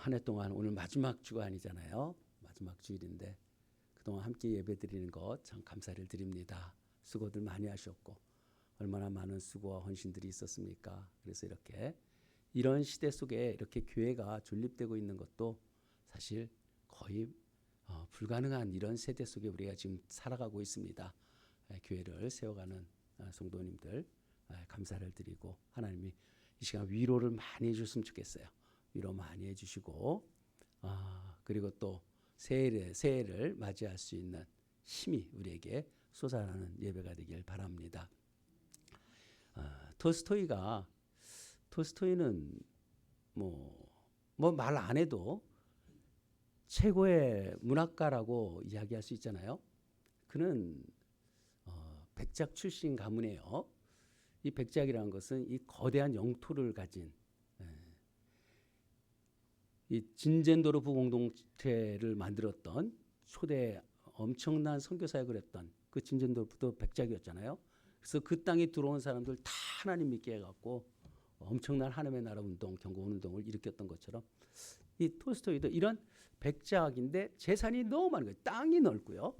한 해 동안 오늘 마지막 주가 아니잖아요. 마지막 주일인데 그동안 함께 예배드리는 것 참 감사를 드립니다. 수고들 많이 하셨고 얼마나 많은 수고와 헌신들이 있었습니까? 그래서 이렇게 이런 시대 속에 이렇게 교회가 존립되고 있는 것도 사실 거의 불가능한 이런 세대 속에 우리가 지금 살아가고 있습니다. 교회를 세워가는 성도님들 감사를 드리고 하나님이 이 시간 위로를 많이 해주셨으면 좋겠어요. 위로 많이 해주시고 그리고 또 새해를 맞이할 수 있는 힘이 우리에게 솟아나는 예배가 되길 바랍니다. 토스토이는 뭐 말 안 해도 최고의 문학가라고 이야기할 수 있잖아요. 그는 백작 출신 가문이에요. 이 백작이라는 것은 이 거대한 영토를 가진 이 진젠도르프 공동체를 만들었던 초대 엄청난 선교 사역을 했던 그 진젠도르프도 백작이었잖아요. 그래서 그 땅에 들어온 사람들 다 하나님 믿게 해갖고 엄청난 하나님의 나라 운동, 경건 운동을 일으켰던 것처럼 이 톨스토이도 이런 백작인데 재산이 너무 많은 거예요. 땅이 넓고요.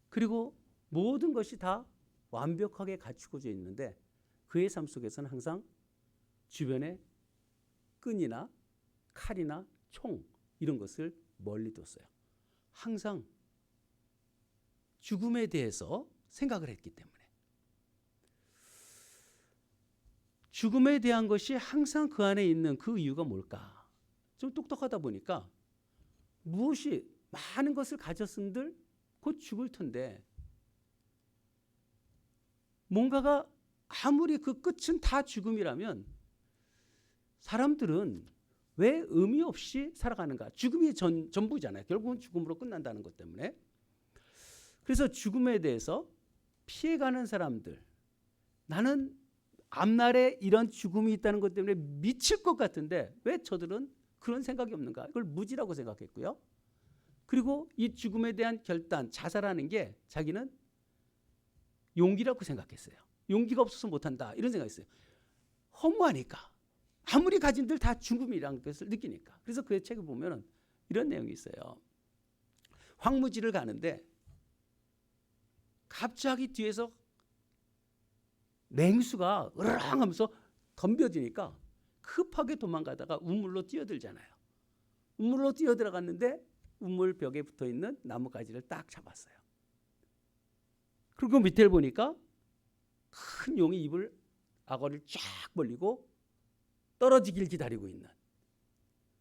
그리고 모든 것이 다 완벽하게 갖추어져 있는데 그의 삶 속에서는 항상 주변에 끈이나 칼이나 총 이런 것을 멀리 뒀어요. 항상 죽음에 대해서 생각을 했기 때문에 죽음에 대한 것이 항상 그 안에 있는 그 이유가 뭘까? 좀 똑똑하다 보니까 무엇이 많은 것을 가졌은들 곧 죽을 텐데 뭔가가 아무리 그 끝은 다 죽음이라면 사람들은 왜 의미 없이 살아가는가? 죽음이 전부잖아요. 결국은 죽음으로 끝난다는 것 때문에. 그래서 죽음에 대해서 피해가는 사람들, 나는 앞날에 이런 죽음이 있다는 것 때문에 미칠 것 같은데 왜 저들은 그런 생각이 없는가? 이걸 무지라고 생각했고요. 그리고 이 죽음에 대한 결단, 자살하는 게 자기는 용기라고 생각했어요. 용기가 없어서 못한다 이런 생각했어요. 허무하니까. 아무리 가진들 다 죽음이라는 것을 느끼니까. 그래서 그의 책을 보면 이런 내용이 있어요. 황무지를 가는데 갑자기 뒤에서 맹수가 으르렁 하면서 덤벼지니까 급하게 도망가다가 우물로 뛰어들잖아요. 우물로 뛰어들어갔는데 우물 벽에 붙어있는 나뭇가지를 딱 잡았어요. 그리고 밑에를 보니까 큰 용이 입을 악어를 쫙 벌리고 떨어지길 기다리고 있는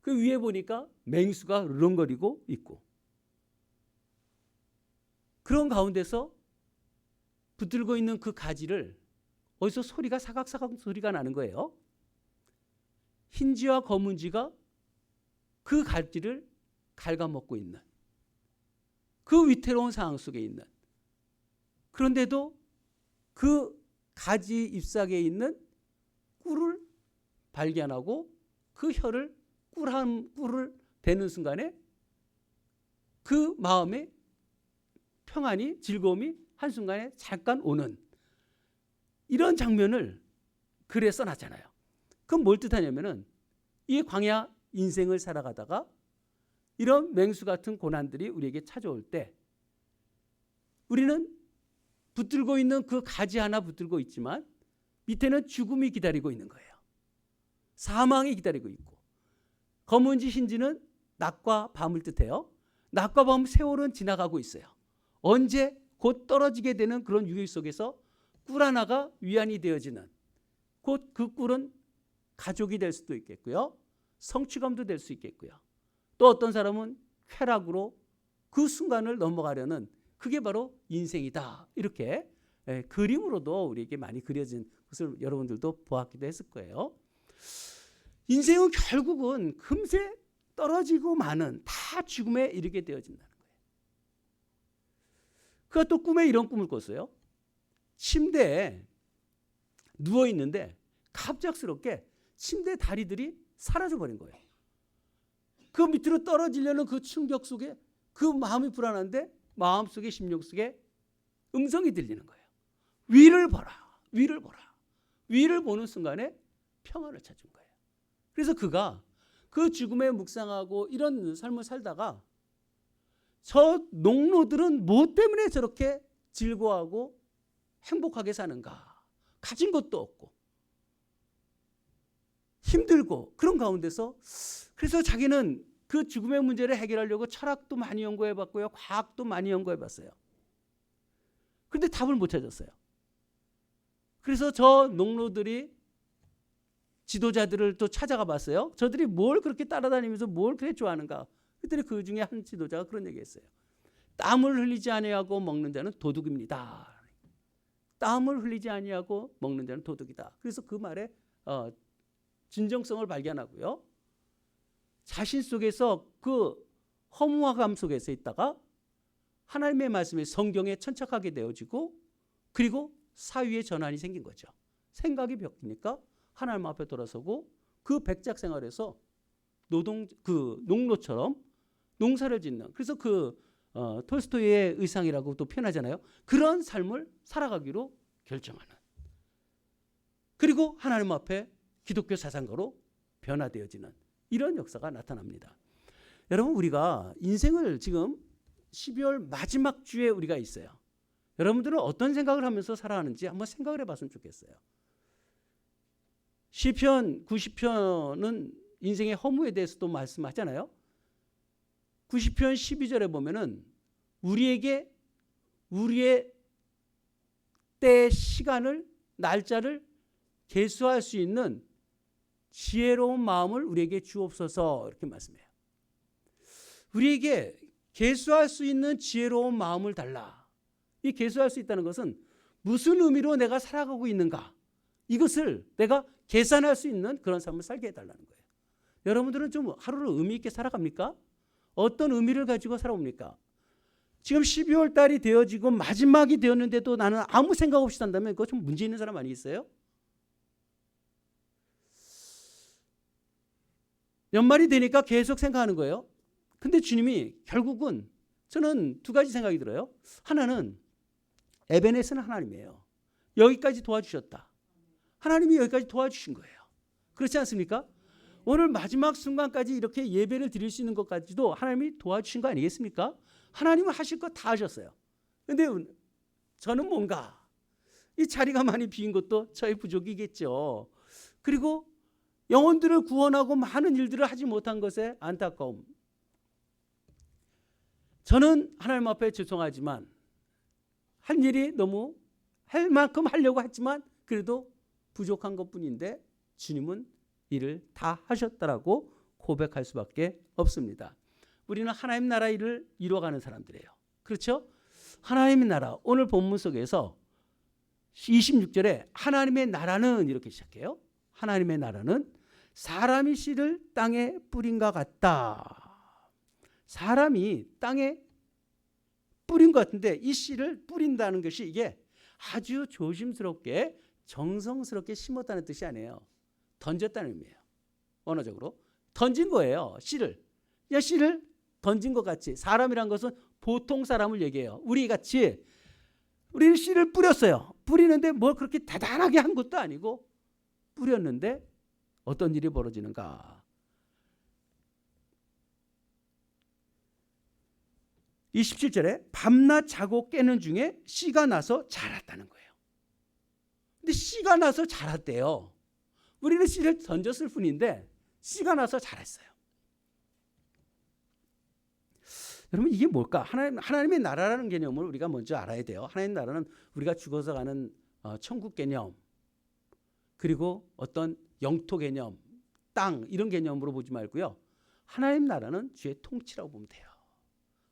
그 위에 보니까 맹수가 으르렁거리고 있고 그런 가운데서 붙들고 있는 그 가지를 어디서 소리가 사각사각 소리가 나는 거예요. 흰쥐와 검은쥐가 그 가지를 갉아먹고 있는 그 위태로운 상황 속에 있는 그런데도 그 가지 잎사귀에 있는 꿀을 발견하고 그 혀를 꿀을 대는 순간에 그 마음에 평안이 즐거움이 한순간에 잠깐 오는 이런 장면을 글에 써놨잖아요. 그건 뭘 뜻하냐면은 이 광야 인생을 살아가다가 이런 맹수 같은 고난들이 우리에게 찾아올 때 우리는 붙들고 있는 그 가지 하나 붙들고 있지만 밑에는 죽음이 기다리고 있는 거예요. 사망이 기다리고 있고 검은지 흰지는 낮과 밤을 뜻해요. 낮과 밤 세월은 지나가고 있어요. 언제 곧 떨어지게 되는 그런 유익 속에서 꿀 하나가 위안이 되어지는 곧 그 꿀은 가족이 될 수도 있겠고요. 성취감도 될 수 있겠고요. 또 어떤 사람은 쾌락으로 그 순간을 넘어가려는 그게 바로 인생이다. 이렇게 그림으로도 우리에게 많이 그려진 것을 여러분들도 보았기도 했을 거예요. 인생은 결국은 금세 떨어지고 마는 다 죽음에 이르게 되어진다는 거예요. 그가 또 꿈에 이런 꿈을 꿨어요. 침대에 누워 있는데 갑작스럽게 침대 다리들이 사라져 버린 거예요. 그 밑으로 떨어지려는 그 충격 속에 그 마음이 불안한데 마음속에 심령 속에 음성이 들리는 거예요. 위를 보라. 위를 보라. 위를 보는 순간에 평안을 찾은 거예요. 그래서 그가 그 죽음에 묵상하고 이런 삶을 살다가 저 농노들은 뭐 때문에 저렇게 즐거워하고 행복하게 사는가? 가진 것도 없고 힘들고 그런 가운데서 그래서 자기는 그 죽음의 문제를 해결하려고 철학도 많이 연구해봤고요. 과학도 많이 연구해봤어요. 그런데 답을 못 찾았어요. 그래서 저 농노들이 지도자들을 또 찾아가 봤어요. 저들이 뭘 그렇게 따라다니면서 뭘 그렇게 좋아하는가. 그랬더니 그 중에 한 지도자가 그런 얘기했어요. 땀을 흘리지 아니하고 먹는 자는 도둑입니다. 땀을 흘리지 아니하고 먹는 자는 도둑이다. 그래서 그 말에 진정성을 발견하고요. 자신 속에서 그 허무함 속에서 있다가 하나님의 말씀에 성경에 천착하게 되어지고 그리고 사위의 전환이 생긴 거죠. 생각이 바뀌니까 하나님 앞에 돌아서고 그 백작 생활에서 농노처럼 농사를 짓는 그래서 톨스토이의 의상이라고 또 표현하잖아요. 그런 삶을 살아가기로 결정하는 그리고 하나님 앞에 기독교 사상가로 변화되어지는 이런 역사가 나타납니다. 여러분 우리가 인생을 지금 12월 마지막 주에 우리가 있어요. 여러분들은 어떤 생각을 하면서 살아가는지 한번 생각을 해봤으면 좋겠어요. 시편 90편은 인생의 허무에 대해서도 말씀하잖아요. 90편 12절에 보면은 우리에게 우리의 때 시간을 날짜를 계수할 수 있는 지혜로운 마음을 우리에게 주옵소서 이렇게 말씀해요. 우리에게 계수할 수 있는 지혜로운 마음을 달라. 이 계수할 수 있다는 것은 무슨 의미로 내가 살아가고 있는가 이것을 내가 계산할 수 있는 그런 삶을 살게 해달라는 거예요. 여러분들은 좀 하루를 의미 있게 살아갑니까? 어떤 의미를 가지고 살아옵니까? 지금 12월 달이 되어지고 마지막이 되었는데도 나는 아무 생각 없이 산다면 그거 좀 문제 있는 사람 아니겠어요? 연말이 되니까 계속 생각하는 거예요. 근데 주님이 결국은 저는 두 가지 생각이 들어요. 하나는 에베네스는 하나님이에요. 여기까지 도와주셨다. 하나님이 여기까지 도와주신 거예요. 그렇지 않습니까? 오늘 마지막 순간까지 이렇게 예배를 드릴 수 있는 것까지도 하나님이 도와주신 거 아니겠습니까? 하나님은 하실 거 다 하셨어요. 그런데 저는 뭔가 이 자리가 많이 비인 것도 저의 부족이겠죠. 그리고 영혼들을 구원하고 많은 일들을 하지 못한 것에 안타까움. 저는 하나님 앞에 죄송하지만 할 일이 너무 할 만큼 하려고 했지만 그래도 부족한 것뿐인데 주님은 일을 다 하셨다라고 고백할 수밖에 없습니다. 우리는 하나님 나라 일을 이루어가는 사람들이에요. 그렇죠? 하나님의 나라 오늘 본문 속에서 26절에 하나님의 나라는 이렇게 시작해요. 하나님의 나라는 사람이 씨를 땅에 뿌린 것 같다. 사람이 땅에 뿌린 것 같은데 이 씨를 뿌린다는 것이 이게 아주 조심스럽게 정성스럽게 심었다는 뜻이 아니에요. 던졌다는 의미예요. 언어적으로 던진 거예요. 씨를. 그냥 씨를 던진 것 같이 사람이란 것은 보통 사람을 얘기해요. 우리 같이 우리는 씨를 뿌렸어요. 뿌리는데 뭘 그렇게 대단하게 한 것도 아니고 뿌렸는데 어떤 일이 벌어지는가. 27절에 밤낮 자고 깨는 중에 씨가 나서 자랐다는 거예요. 근데 씨가 나서 자랐대요. 우리는 씨를 던졌을 뿐인데 씨가 나서 자랐어요. 여러분 이게 뭘까? 하나님의 나라라는 개념을 우리가 먼저 알아야 돼요. 하나님의 나라는 우리가 죽어서 가는 천국 개념 그리고 어떤 영토 개념, 땅 이런 개념으로 보지 말고요. 하나님 나라는 주의 통치라고 보면 돼요.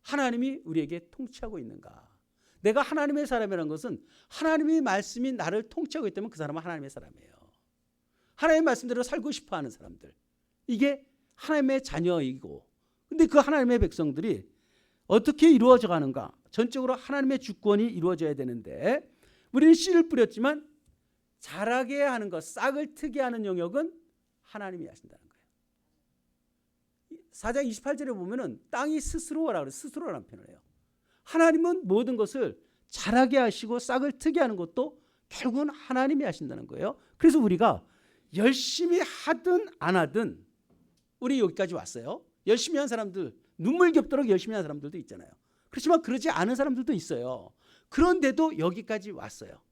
하나님이 우리에게 통치하고 있는가? 내가 하나님의 사람이라는 것은 하나님의 말씀이 나를 통치하고 있다면 그 사람은 하나님의 사람이에요. 하나님의 말씀대로 살고 싶어하는 사람들. 이게 하나님의 자녀이고 근데 그 하나님의 백성들이 어떻게 이루어져 가는가? 전적으로 하나님의 주권이 이루어져야 되는데 우리는 씨를 뿌렸지만 자라게 하는 것, 싹을 트게 하는 영역은 하나님이 하신다는 거예요. 4장 28절에 보면은 땅이 스스로라 그래요. 스스로라는 표현을 해요. 하나님은 모든 것을 자라게 하시고 싹을 트게 하는 것도 결국은 하나님이 하신다는 거예요. 그래서 우리가 열심히 하든 안 하든 우리 여기까지 왔어요. 열심히 한 사람들, 눈물겹도록 열심히 한 사람들도 있잖아요. 그렇지만 그러지 않은 사람들도 있어요. 그런데도 여기까지 왔어요.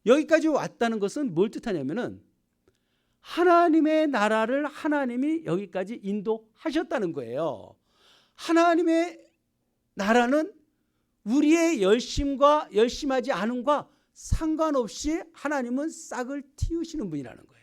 여기까지 왔다는 것은 뭘 뜻하냐면은 하나님의 나라를 하나님이 여기까지 인도하셨다는 거예요. 하나님의 나라는 우리의 열심과 열심하지 않음과 상관없이 하나님은 싹을 틔우시는 분이라는 거예요.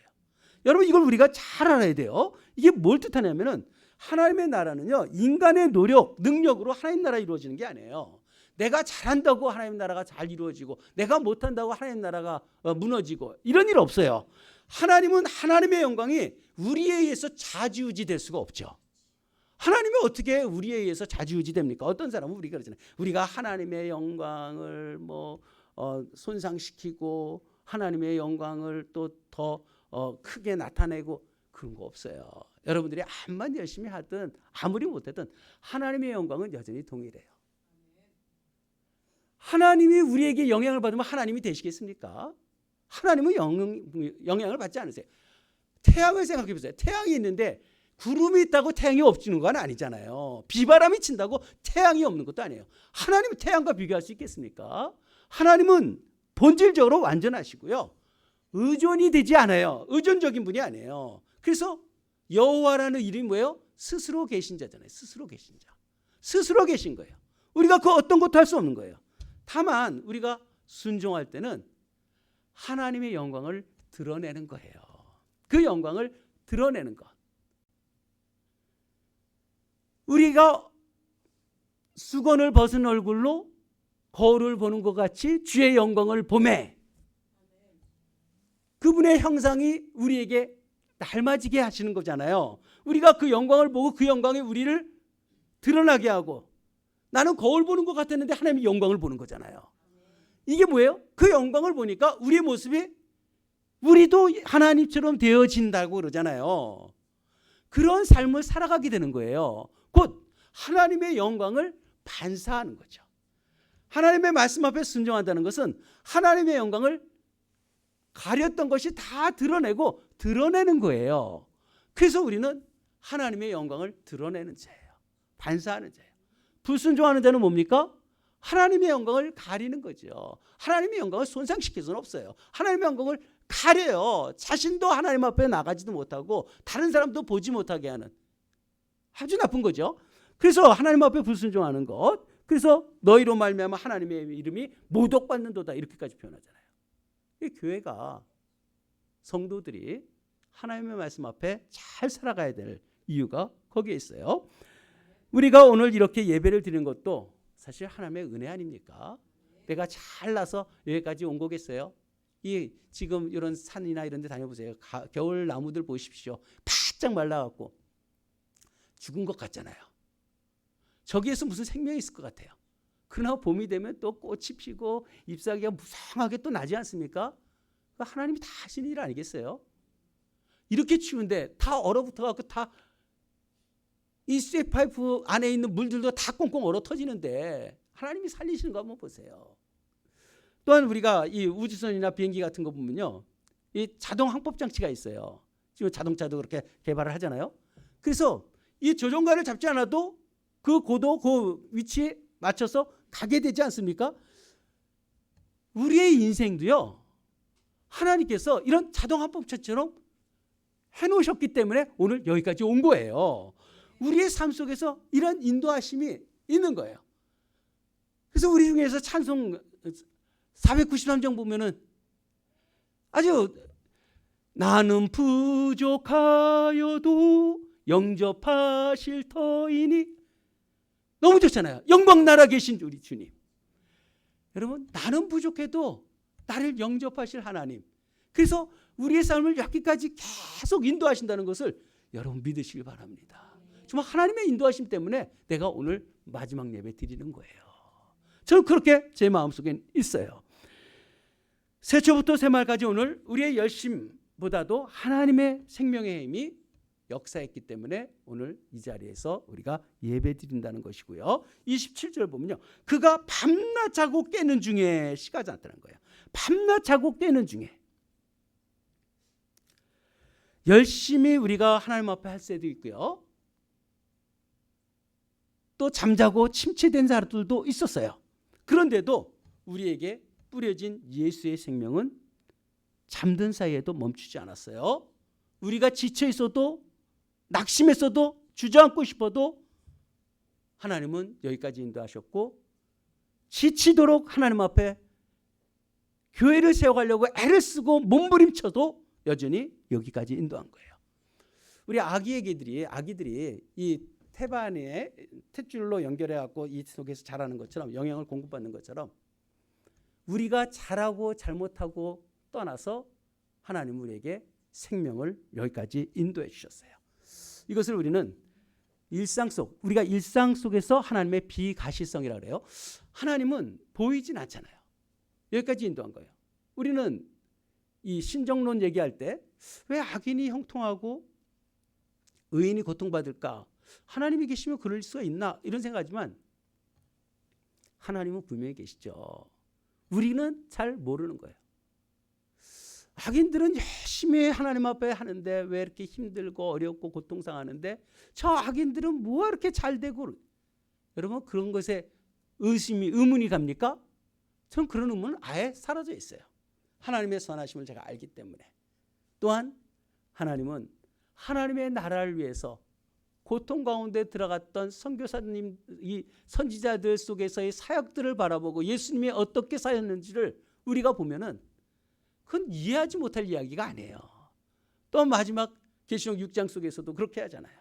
여러분 이걸 우리가 잘 알아야 돼요. 이게 뭘 뜻하냐면은 하나님의 나라는요, 인간의 노력, 능력으로 하나님 나라 이루어지는 게 아니에요. 내가 잘한다고 하나님 나라가 잘 이루어지고 내가 못한다고 하나님 나라가 무너지고 이런 일 없어요. 하나님은 하나님의 영광이 우리에 의해서 좌지우지 될 수가 없죠. 하나님이 어떻게 우리에 의해서 좌지우지 됩니까? 어떤 사람은 우리가 그러잖아요. 우리가 하나님의 영광을 손상시키고 하나님의 영광을 또 더 크게 나타내고 그런 거 없어요. 여러분들이 암만 열심히 하든 아무리 못하든 하나님의 영광은 여전히 동일해요. 하나님이 우리에게 영향을 받으면 하나님이 되시겠습니까? 하나님은 영향을 받지 않으세요. 태양을 생각해 보세요. 태양이 있는데 구름이 있다고 태양이 없지는 건 아니잖아요. 비바람이 친다고 태양이 없는 것도 아니에요. 하나님은 태양과 비교할 수 있겠습니까? 하나님은 본질적으로 완전하시고요. 의존이 되지 않아요. 의존적인 분이 아니에요. 그래서 여호와라는 이름이 뭐예요? 스스로 계신 자잖아요. 스스로 계신 자. 스스로 계신 거예요. 우리가 그 어떤 것도 할 수 없는 거예요. 다만 우리가 순종할 때는 하나님의 영광을 드러내는 거예요. 그 영광을 드러내는 것. 우리가 수건을 벗은 얼굴로 거울을 보는 것 같이 주의 영광을 보매 그분의 형상이 우리에게 닮아지게 하시는 거잖아요. 우리가 그 영광을 보고 그 영광이 우리를 드러나게 하고 나는 거울 보는 것 같았는데 하나님의 영광을 보는 거잖아요. 이게 뭐예요? 그 영광을 보니까 우리의 모습이 우리도 하나님처럼 되어진다고 그러잖아요. 그런 삶을 살아가게 되는 거예요. 곧 하나님의 영광을 반사하는 거죠. 하나님의 말씀 앞에 순종한다는 것은 하나님의 영광을 가렸던 것이 다 드러내고 드러내는 거예요. 그래서 우리는 하나님의 영광을 드러내는 자예요. 반사하는 자예요. 불순종하는 자는 뭡니까? 하나님의 영광을 가리는 거죠. 하나님의 영광을 손상시킬 수는 없어요. 하나님의 영광을 가려요. 자신도 하나님 앞에 나가지도 못하고 다른 사람도 보지 못하게 하는 아주 나쁜 거죠. 그래서 하나님 앞에 불순종하는 것. 그래서 너희로 말미암아 하나님의 이름이 모독받는도다 이렇게까지 표현하잖아요. 이 교회가 성도들이 하나님의 말씀 앞에 잘 살아가야 될 이유가 거기에 있어요. 우리가 오늘 이렇게 예배를 드리는 것도 사실 하나님의 은혜 아닙니까? 내가 잘나서 여기까지 온 거겠어요? 이 지금 이런 산이나 이런 데 다녀보세요. 겨울 나무들 보십시오. 바짝 말라갖고 죽은 것 같잖아요. 저기에서 무슨 생명이 있을 것 같아요. 그러나 봄이 되면 또 꽃이 피고 잎사귀가 무성하게 또 나지 않습니까? 하나님이 다 하시는 일 아니겠어요? 이렇게 추운데 다 얼어붙어갖고 다 이 쇠파이프 안에 있는 물들도 다 꽁꽁 얼어 터지는데 하나님이 살리시는 거 한번 보세요. 또한 우리가 이 우주선이나 비행기 같은 거 보면요, 이 자동 항법 장치가 있어요. 지금 자동차도 그렇게 개발을 하잖아요. 그래서 이 조종관을 잡지 않아도 그 고도, 그 위치에 맞춰서 가게 되지 않습니까? 우리의 인생도요, 하나님께서 이런 자동 항법처럼 해놓으셨기 때문에 오늘 여기까지 온 거예요. 우리의 삶 속에서 이런 인도하심이 있는 거예요. 그래서 우리 중에서 찬송 493장 보면은 아주 나는 부족하여도 영접하실 터이니 너무 좋잖아요. 영광 나라 계신 우리 주님. 여러분, 나는 부족해도 나를 영접하실 하나님. 그래서 우리의 삶을 여기까지 계속 인도하신다는 것을 여러분 믿으시길 바랍니다. 정말 하나님의 인도하심 때문에 내가 오늘 마지막 예배 드리는 거예요. 저는 그렇게 제 마음속에 있어요. 새초부터 새말까지 오늘 우리의 열심보다도 하나님의 생명의 힘이 역사했기 때문에 오늘 이 자리에서 우리가 예배 드린다는 것이고요. 27절 보면요, 그가 밤낮 자고 깨는 중에 시가 나타난 거예요. 밤낮 자고 깨는 중에. 열심히 우리가 하나님 앞에 할 때도 있고요. 또 잠자고 침체된 사람들도 있었어요. 그런데도 우리에게 뿌려진 예수의 생명은 잠든 사이에도 멈추지 않았어요. 우리가 지쳐 있어도 낙심했어도 주저앉고 싶어도 하나님은 여기까지 인도하셨고, 지치도록 하나님 앞에 교회를 세워가려고 애를 쓰고 몸부림쳐도 여전히 여기까지 인도한 거예요. 우리 아기들이 이 태반에 탯줄로 연결해갖고 이 속에서 자라는 것처럼, 영양을 공급받는 것처럼, 우리가 잘하고 잘못하고 떠나서 하나님은 우리에게 생명을 여기까지 인도해 주셨어요. 이것을 우리는 우리가 일상 속에서 하나님의 비가시성이라고 그래요. 하나님은 보이진 않잖아요. 여기까지 인도한 거예요. 우리는 이 신정론 얘기할 때 왜 악인이 형통하고 의인이 고통받을까? 하나님이 계시면 그럴 수가 있나? 이런 생각하지만 하나님은 분명히 계시죠. 우리는 잘 모르는 거예요. 악인들은 열심히 하나님 앞에 하는데 왜 이렇게 힘들고 어렵고 고통상하는데 저 악인들은 뭐가 이렇게 잘 되고, 여러분 그런 것에 의문이 갑니까? 전 그런 의문은 아예 사라져 있어요. 하나님의 선하심을 제가 알기 때문에. 또한 하나님은 하나님의 나라를 위해서 고통 가운데 들어갔던 선교사님, 이 선지자들 속에서의 사역들을 바라보고 예수님이 어떻게 사였는지를 우리가 보면은 그건 이해하지 못할 이야기가 아니에요. 또 마지막 계시록 6장 속에서도 그렇게 하잖아요.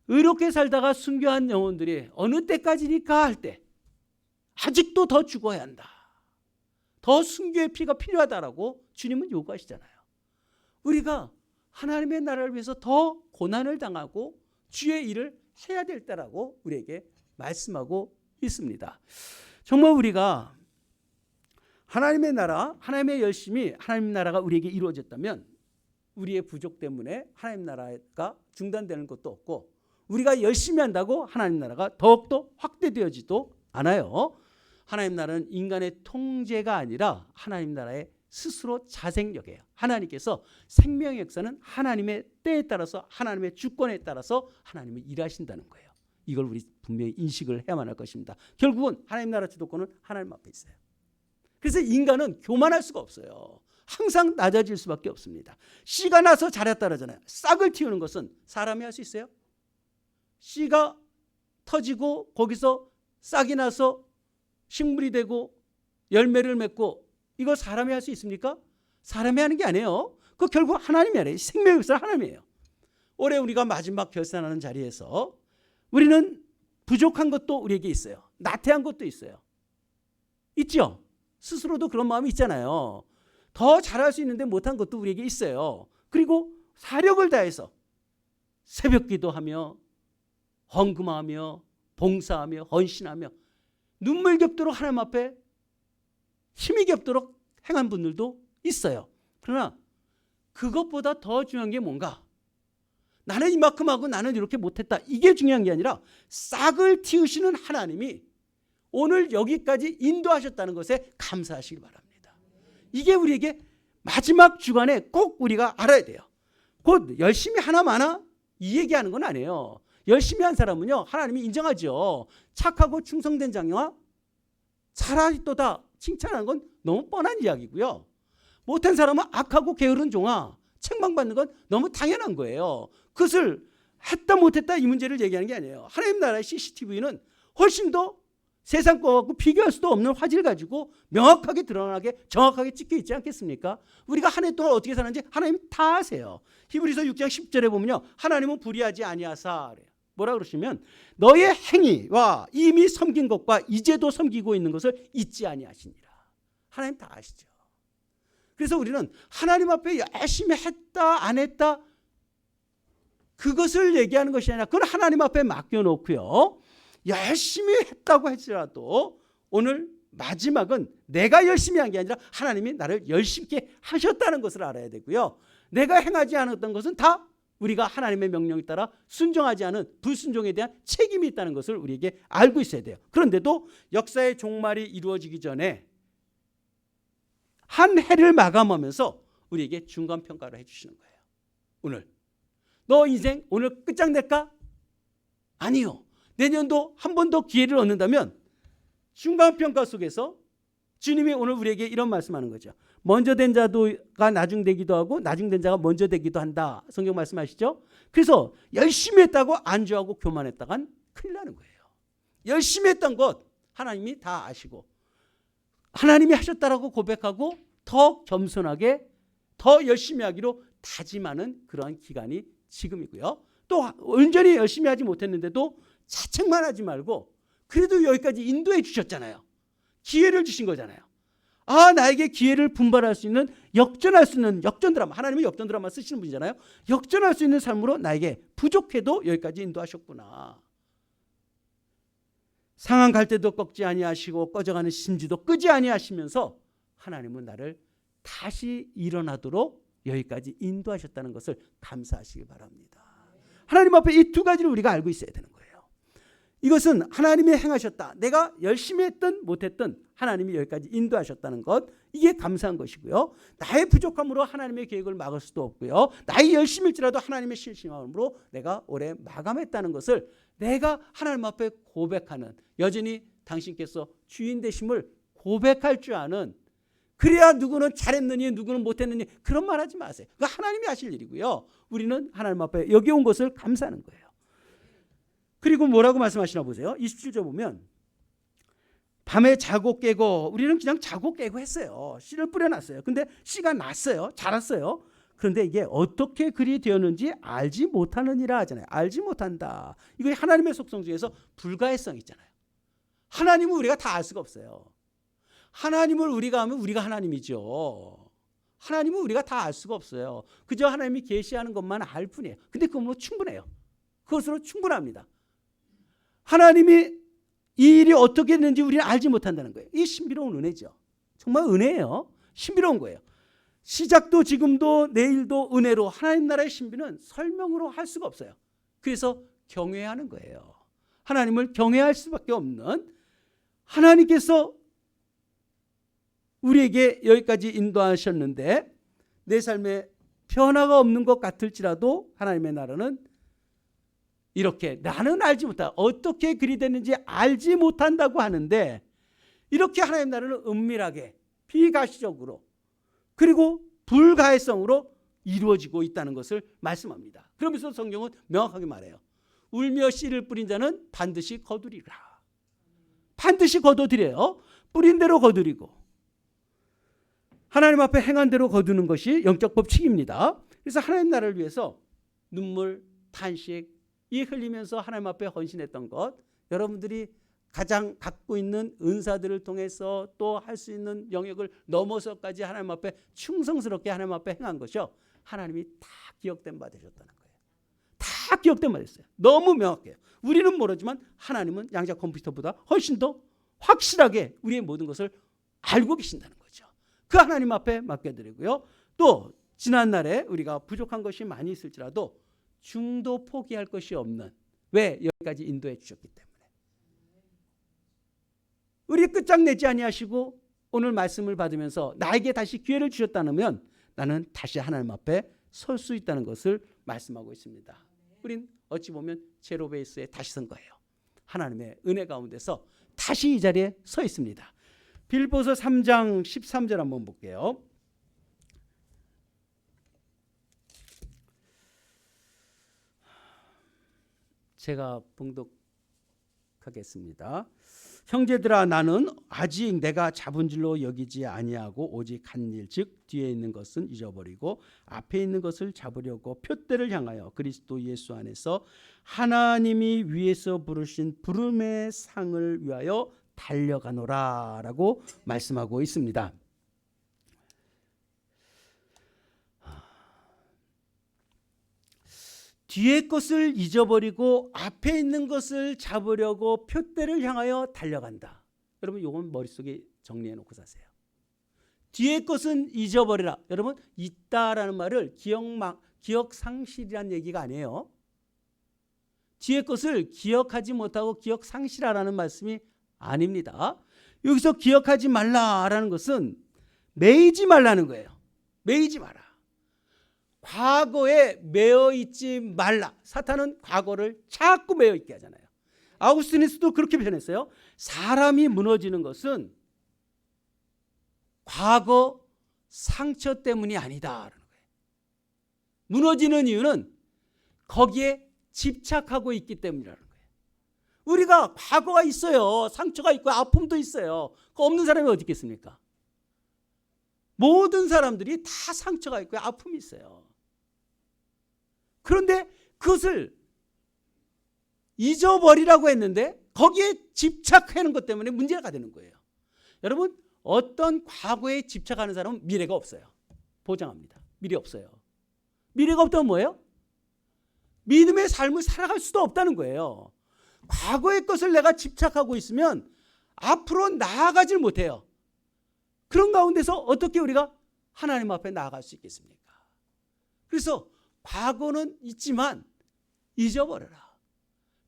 의롭게 살다가 순교한 영혼들이 어느 때까지니까 할 때 아직도 더 죽어야 한다, 더 순교의 피가 필요하다라고 주님은 요구하시잖아요. 우리가 하나님의 나라를 위해서 더 고난을 당하고 주의 일을 해야 될 때라고 우리에게 말씀하고 있습니다. 정말 우리가 하나님의 나라, 하나님의 열심이, 하나님 나라가 우리에게 이루어졌다면 우리의 부족 때문에 하나님 나라가 중단되는 것도 없고, 우리가 열심히 한다고 하나님 나라가 더욱더 확대되어지도 않아요. 하나님 나라는 인간의 통제가 아니라 하나님 나라의 스스로 자생력이에요. 하나님께서 생명의 역사는 하나님의 때에 따라서, 하나님의 주권에 따라서 하나님이 일하신다는 거예요. 이걸 우리 분명히 인식을 해야만 할 것입니다. 결국은 하나님 나라 주도권은 하나님 앞에 있어요. 그래서 인간은 교만할 수가 없어요. 항상 낮아질 수밖에 없습니다. 씨가 나서 자랐다 그러잖아요. 싹을 틔우는 것은 사람이 할 수 있어요? 씨가 터지고 거기서 싹이 나서 식물이 되고 열매를 맺고, 이거 사람이 할 수 있습니까? 사람이 하는 게 아니에요. 그 결국 하나님이 하래요. 생명의 역사는 하나님이에요. 올해 우리가 마지막 결산하는 자리에서 우리는 부족한 것도 우리에게 있어요. 나태한 것도 있어요. 있죠? 스스로도 그런 마음이 있잖아요. 더 잘할 수 있는데 못한 것도 우리에게 있어요. 그리고 사력을 다해서 새벽 기도하며 헌금하며 봉사하며 헌신하며 눈물 겹도록 하나님 앞에 힘이 겹도록 행한 분들도 있어요. 그러나 그것보다 더 중요한 게 뭔가? 나는 이만큼 하고 나는 이렇게 못했다, 이게 중요한 게 아니라 싹을 틔우시는 하나님이 오늘 여기까지 인도하셨다는 것에 감사하시기 바랍니다. 이게 우리에게 마지막 주간에 꼭 우리가 알아야 돼요. 곧 열심히 하나 마나 이 얘기하는 건 아니에요. 열심히 한 사람은요 하나님이 인정하죠. 착하고 충성된 자녀와 잘하리또다 칭찬하는 건 너무 뻔한 이야기고요. 못한 사람은 악하고 게으른 종아 책망받는 건 너무 당연한 거예요. 그것을 했다 못했다 이 문제를 얘기하는 게 아니에요. 하나님 나라의 CCTV는 훨씬 더 세상 거하고 비교할 수도 없는 화질 가지고 명확하게 드러나게 정확하게 찍혀 있지 않겠습니까? 우리가 한 해 동안 어떻게 사는지 하나님 다 아세요. 히브리서 6장 10절에 보면요, 하나님은 불의하지 아니하사 그래요. 뭐라 그러시면 너의 행위와 이미 섬긴 것과 이제도 섬기고 있는 것을 잊지 아니하시니라. 하나님 다 아시죠. 그래서 우리는 하나님 앞에 열심히 했다 안 했다 그것을 얘기하는 것이 아니라 그건 하나님 앞에 맡겨놓고요, 열심히 했다고 할지라도 오늘 마지막은 내가 열심히 한 게 아니라 하나님이 나를 열심히 하셨다는 것을 알아야 되고요, 내가 행하지 않았던 것은 다 우리가 하나님의 명령에 따라 순종하지 않은 불순종에 대한 책임이 있다는 것을 우리에게 알고 있어야 돼요. 그런데도 역사의 종말이 이루어지기 전에 한 해를 마감하면서 우리에게 중간평가를 해주시는 거예요. 오늘 너 인생 오늘 끝장낼까? 아니요. 내년도 한 번 더 기회를 얻는다면 중간평가 속에서 주님이 오늘 우리에게 이런 말씀하는 거죠. 먼저 된 자가 나중되기도 하고 나중된 자가 먼저 되기도 한다. 성경 말씀하시죠. 그래서 열심히 했다고 안주하고 교만했다간 큰일 나는 거예요. 열심히 했던 것 하나님이 다 아시고 하나님이 하셨다라고 고백하고 더 겸손하게 더 열심히 하기로 다짐하는 그러한 기간이 지금이고요. 또 온전히 열심히 하지 못했는데도 자책만 하지 말고 그래도 여기까지 인도해 주셨잖아요. 기회를 주신 거잖아요. 나에게 기회를 분발할 수 있는 역전할 수 있는 역전 드라마, 하나님은 역전 드라마 쓰시는 분이잖아요. 역전할 수 있는 삶으로 나에게 부족해도 여기까지 인도하셨구나. 상한 갈 때도 꺾지 아니하시고 꺼져가는 심지도 끄지 아니하시면서 하나님은 나를 다시 일어나도록 여기까지 인도하셨다는 것을 감사하시기 바랍니다. 하나님 앞에 이 두 가지를 우리가 알고 있어야 되는 거예요. 이것은 하나님이 행하셨다. 내가 열심히 했든 못했든 하나님이 여기까지 인도하셨다는 것, 이게 감사한 것이고요. 나의 부족함으로 하나님의 계획을 막을 수도 없고요. 나의 열심일지라도 하나님의 신실함으로 내가 올해 마감했다는 것을 내가 하나님 앞에 고백하는, 여전히 당신께서 주인 되심을 고백할 줄 아는, 그래야 누구는 잘했느니 누구는 못했느니 그런 말 하지 마세요. 그거 하나님이 하실 일이고요. 우리는 하나님 앞에 여기 온 것을 감사하는 거예요. 그리고 뭐라고 말씀하시나 보세요. 27절 보면 밤에 자고 깨고, 우리는 그냥 자고 깨고 했어요. 씨를 뿌려놨어요. 근데 씨가 났어요. 자랐어요. 그런데 이게 어떻게 그리 되었는지 알지 못하느니라 하잖아요. 알지 못한다. 이거 하나님의 속성 중에서 불가해성이 있잖아요. 하나님은 우리가 다 알 수가 없어요. 하나님을 우리가 하면 우리가 하나님이죠. 하나님은 우리가 다 알 수가 없어요. 그저 하나님이 계시하는 것만 알 뿐이에요. 근데 그것으로 충분해요. 그것으로 충분합니다. 하나님이 이 일이 어떻게 했는지 우리는 알지 못한다는 거예요. 이 신비로운 은혜죠. 정말 은혜예요. 신비로운 거예요. 시작도 지금도 내일도 은혜로, 하나님 나라의 신비는 설명으로 할 수가 없어요. 그래서 경외하는 거예요. 하나님을 경외할 수밖에 없는, 하나님께서 우리에게 여기까지 인도하셨는데 내 삶에 변화가 없는 것 같을지라도 하나님의 나라는 이렇게 나는 알지 못한다. 어떻게 그리 됐는지 알지 못한다고 하는데 이렇게 하나님 나라는 은밀하게 비가시적으로 그리고 불가해성으로 이루어지고 있다는 것을 말씀합니다. 그러면서 성경은 명확하게 말해요. 울며 씨를 뿌린 자는 반드시 거두리라. 반드시 거둬들여요. 뿌린 대로 거두리고 하나님 앞에 행한 대로 거두는 것이 영적 법칙입니다. 그래서 하나님 나라를 위해서 눈물, 탄식, 이 흘리면서 하나님 앞에 헌신했던 것, 여러분들이 가장 갖고 있는 은사들을 통해서 또 할 수 있는 영역을 넘어서까지 하나님 앞에 충성스럽게 하나님 앞에 행한 것이요, 하나님이 다 기억된 바 되셨다는 거예요. 다 기억된 바 됐어요. 너무 명확해요. 우리는 모르지만 하나님은 양자 컴퓨터보다 훨씬 더 확실하게 우리의 모든 것을 알고 계신다는 거죠. 그 하나님 앞에 맡겨드리고요. 또 지난날에 우리가 부족한 것이 많이 있을지라도 중도 포기할 것이 없는, 왜? 여기까지 인도해 주셨기 때문에. 우리 끝장내지 아니하시고 오늘 말씀을 받으면서 나에게 다시 기회를 주셨다면 나는 다시 하나님 앞에 설 수 있다는 것을 말씀하고 있습니다. 우린 어찌 보면 제로 베이스에 다시 선 거예요. 하나님의 은혜 가운데서 다시 이 자리에 서 있습니다. 빌보서 3장 13절 한번 볼게요. 제가 봉독하겠습니다. 형제들아, 나는 아직 내가 잡은 줄로 여기지 아니하고 오직 한 일, 즉 뒤에 있는 것은 잊어버리고 앞에 있는 것을 잡으려고 표대를 향하여 그리스도 예수 안에서 하나님이 위에서 부르신 부름의 상을 위하여 달려가노라 라고 말씀하고 있습니다. 뒤에 것을 잊어버리고 앞에 있는 것을 잡으려고 표대를 향하여 달려간다. 여러분 이건 머릿속에 정리해 놓고 사세요. 뒤에 것은 잊어버리라. 여러분 있다라는 말을 기억 상실이라는 얘기가 아니에요. 뒤에 것을 기억하지 못하고 기억 상실하라는 말씀이 아닙니다. 여기서 기억하지 말라라는 것은 매이지 말라는 거예요. 매이지 마라. 과거에 매어 있지 말라. 사탄은 과거를 자꾸 매어 있게 하잖아요. 아우구스티누스도 그렇게 표현했어요. 사람이 무너지는 것은 과거 상처 때문이 아니다. 무너지는 이유는 거기에 집착하고 있기 때문이라는 거예요. 우리가 과거가 있어요. 상처가 있고 아픔도 있어요. 그거 없는 사람이 어디 있겠습니까? 모든 사람들이 다 상처가 있고 아픔이 있어요. 그런데 그것을 잊어버리라고 했는데 거기에 집착하는 것 때문에 문제가 되는 거예요. 여러분, 어떤 과거에 집착하는 사람은 미래가 없어요. 보장합니다. 미래 없어요. 미래가 없다면 뭐예요? 믿음의 삶을 살아갈 수도 없다는 거예요. 과거의 것을 내가 집착하고 있으면 앞으로 나아가질 못해요. 그런 가운데서 어떻게 우리가 하나님 앞에 나아갈 수 있겠습니까? 그래서 과거는 있지만 잊어버려라.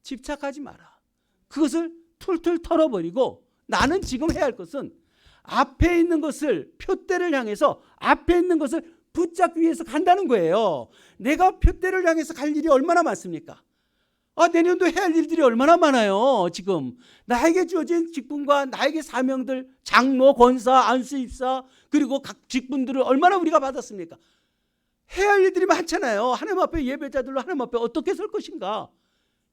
집착하지 마라. 그것을 툴툴 털어버리고 나는 지금 해야 할 것은 앞에 있는 것을, 표대를 향해서 앞에 있는 것을 붙잡기 위해서 간다는 거예요. 내가 표대를 향해서 갈 일이 얼마나 많습니까? 내년도 해야 할 일들이 얼마나 많아요. 지금 나에게 주어진 직분과 나에게 사명들, 장로, 권사, 안수 입사, 그리고 각 직분들을 얼마나 우리가 받았습니까? 해야 할 일들이 많잖아요. 하나님 앞에 예배자들로 하나님 앞에 어떻게 설 것인가?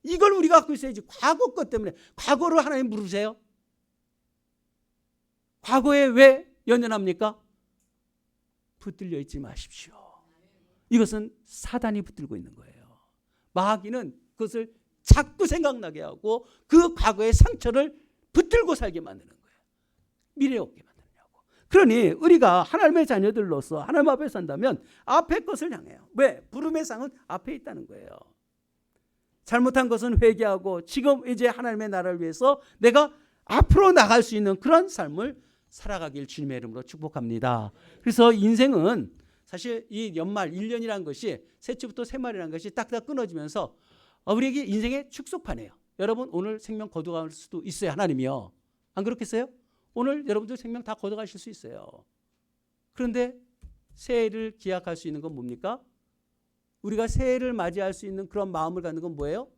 이걸 우리가 갖고 있어야지. 과거 것 때문에 과거를 하나님 물으세요? 과거에 왜 연연합니까? 붙들려 있지 마십시오. 이것은 사단이 붙들고 있는 거예요. 마귀는 그것을 자꾸 생각나게 하고 그 과거의 상처를 붙들고 살게 만드는 거예요. 미래 없게 만드냐고. 그러니 우리가 하나님의 자녀들로서 하나님 앞에 산다면 앞에 것을 향해요. 왜? 부름의 상은 앞에 있다는 거예요. 잘못한 것은 회개하고 지금 이제 하나님의 나라를 위해서 내가 앞으로 나갈 수 있는 그런 삶을 살아가길 주님의 이름으로 축복합니다. 그래서 인생은 사실 이 연말 1년이라는 것이 새치부터 새말이라는 것이 딱딱 끊어지면서 우리에게 인생의 축소판이에요. 여러분 오늘 생명 거둬갈 수도 있어요. 하나님이요. 안 그렇겠어요? 오늘 여러분들 생명 다 거둬가실 수 있어요. 그런데 새해를 기약할 수 있는 건 뭡니까? 우리가 새해를 맞이할 수 있는 그런 마음을 갖는 건 뭐예요?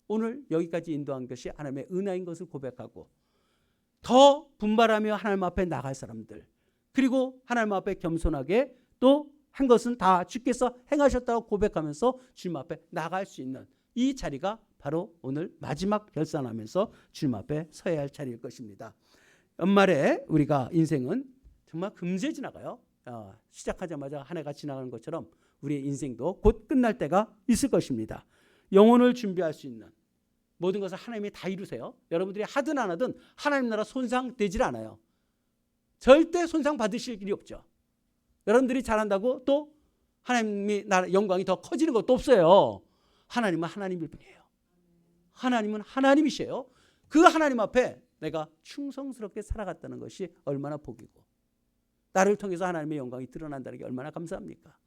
오늘 여기까지 인도한 것이 하나님의 은혜인 것을 고백하고 더 분발하며 하나님 앞에 나갈 사람들, 그리고 하나님 앞에 겸손하게 또 한 것은 다 주께서 행하셨다고 고백하면서 주님 앞에 나갈 수 있는 이 자리가 바로 오늘 마지막 결산하면서 주님 앞에 서야 할 자리일 것입니다. 연말에 우리가 인생은 정말 금세 지나가요. 시작하자마자 한 해가 지나가는 것처럼 우리의 인생도 곧 끝날 때가 있을 것입니다. 영혼을 준비할 수 있는 모든 것을 하나님이 다 이루세요. 여러분들이 하든 안 하든 하나님 나라 손상되질 않아요. 절대 손상 받으실 일이 없죠. 여러분들이 잘한다고 또 하나님이 나라 영광이 더 커지는 것도 없어요. 하나님은 하나님일 뿐이에요. 하나님은 하나님이셔요. 그 하나님 앞에 내가 충성스럽게 살아갔다는 것이 얼마나 복이고 나를 통해서 하나님의 영광이 드러난다는 게 얼마나 감사합니까?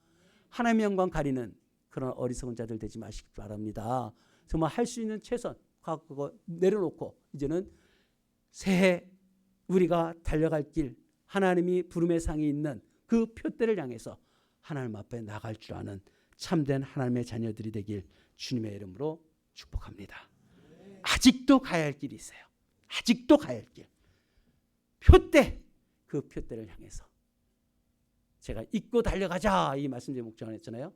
하나님의 영광 가리는 그런 어리석은 자들 되지 마시기 바랍니다. 정말 할 수 있는 최선 그거 내려놓고 이제는 새해 우리가 달려갈 길, 하나님이 부름의 상이 있는 그 표대를 향해서 하나님 앞에 나갈 줄 아는 참된 하나님의 자녀들이 되길 주님의 이름으로 축복합니다. 아직도 가야 할 길이 있어요. 아직도 가야 할 길. 표대, 그 표대를 향해서 제가 잊고 달려가자 이 말씀 제목 전했잖아요.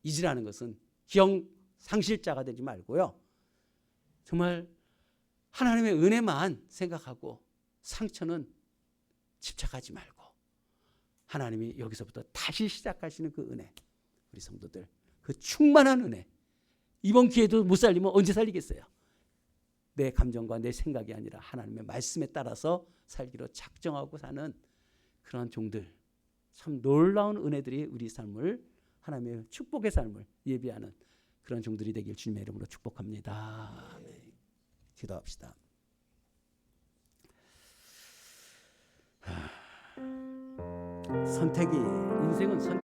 잊으라는 것은 기억상실자가 되지 말고요. 정말 하나님의 은혜만 생각하고 상처는 집착하지 말고 하나님이 여기서부터 다시 시작하시는 그 은혜, 우리 성도들 그 충만한 은혜, 이번 기회도 못 살리면 언제 살리겠어요? 내 감정과 내 생각이 아니라 하나님의 말씀에 따라서 살기로 작정하고 사는 그런 종들, 참 놀라운 은혜들이 우리 삶을, 하나님의 축복의 삶을 예비하는 그런 종들이 되길 주님의 이름으로 축복합니다. 네. 기도합시다. 선택이, 인생은 선택.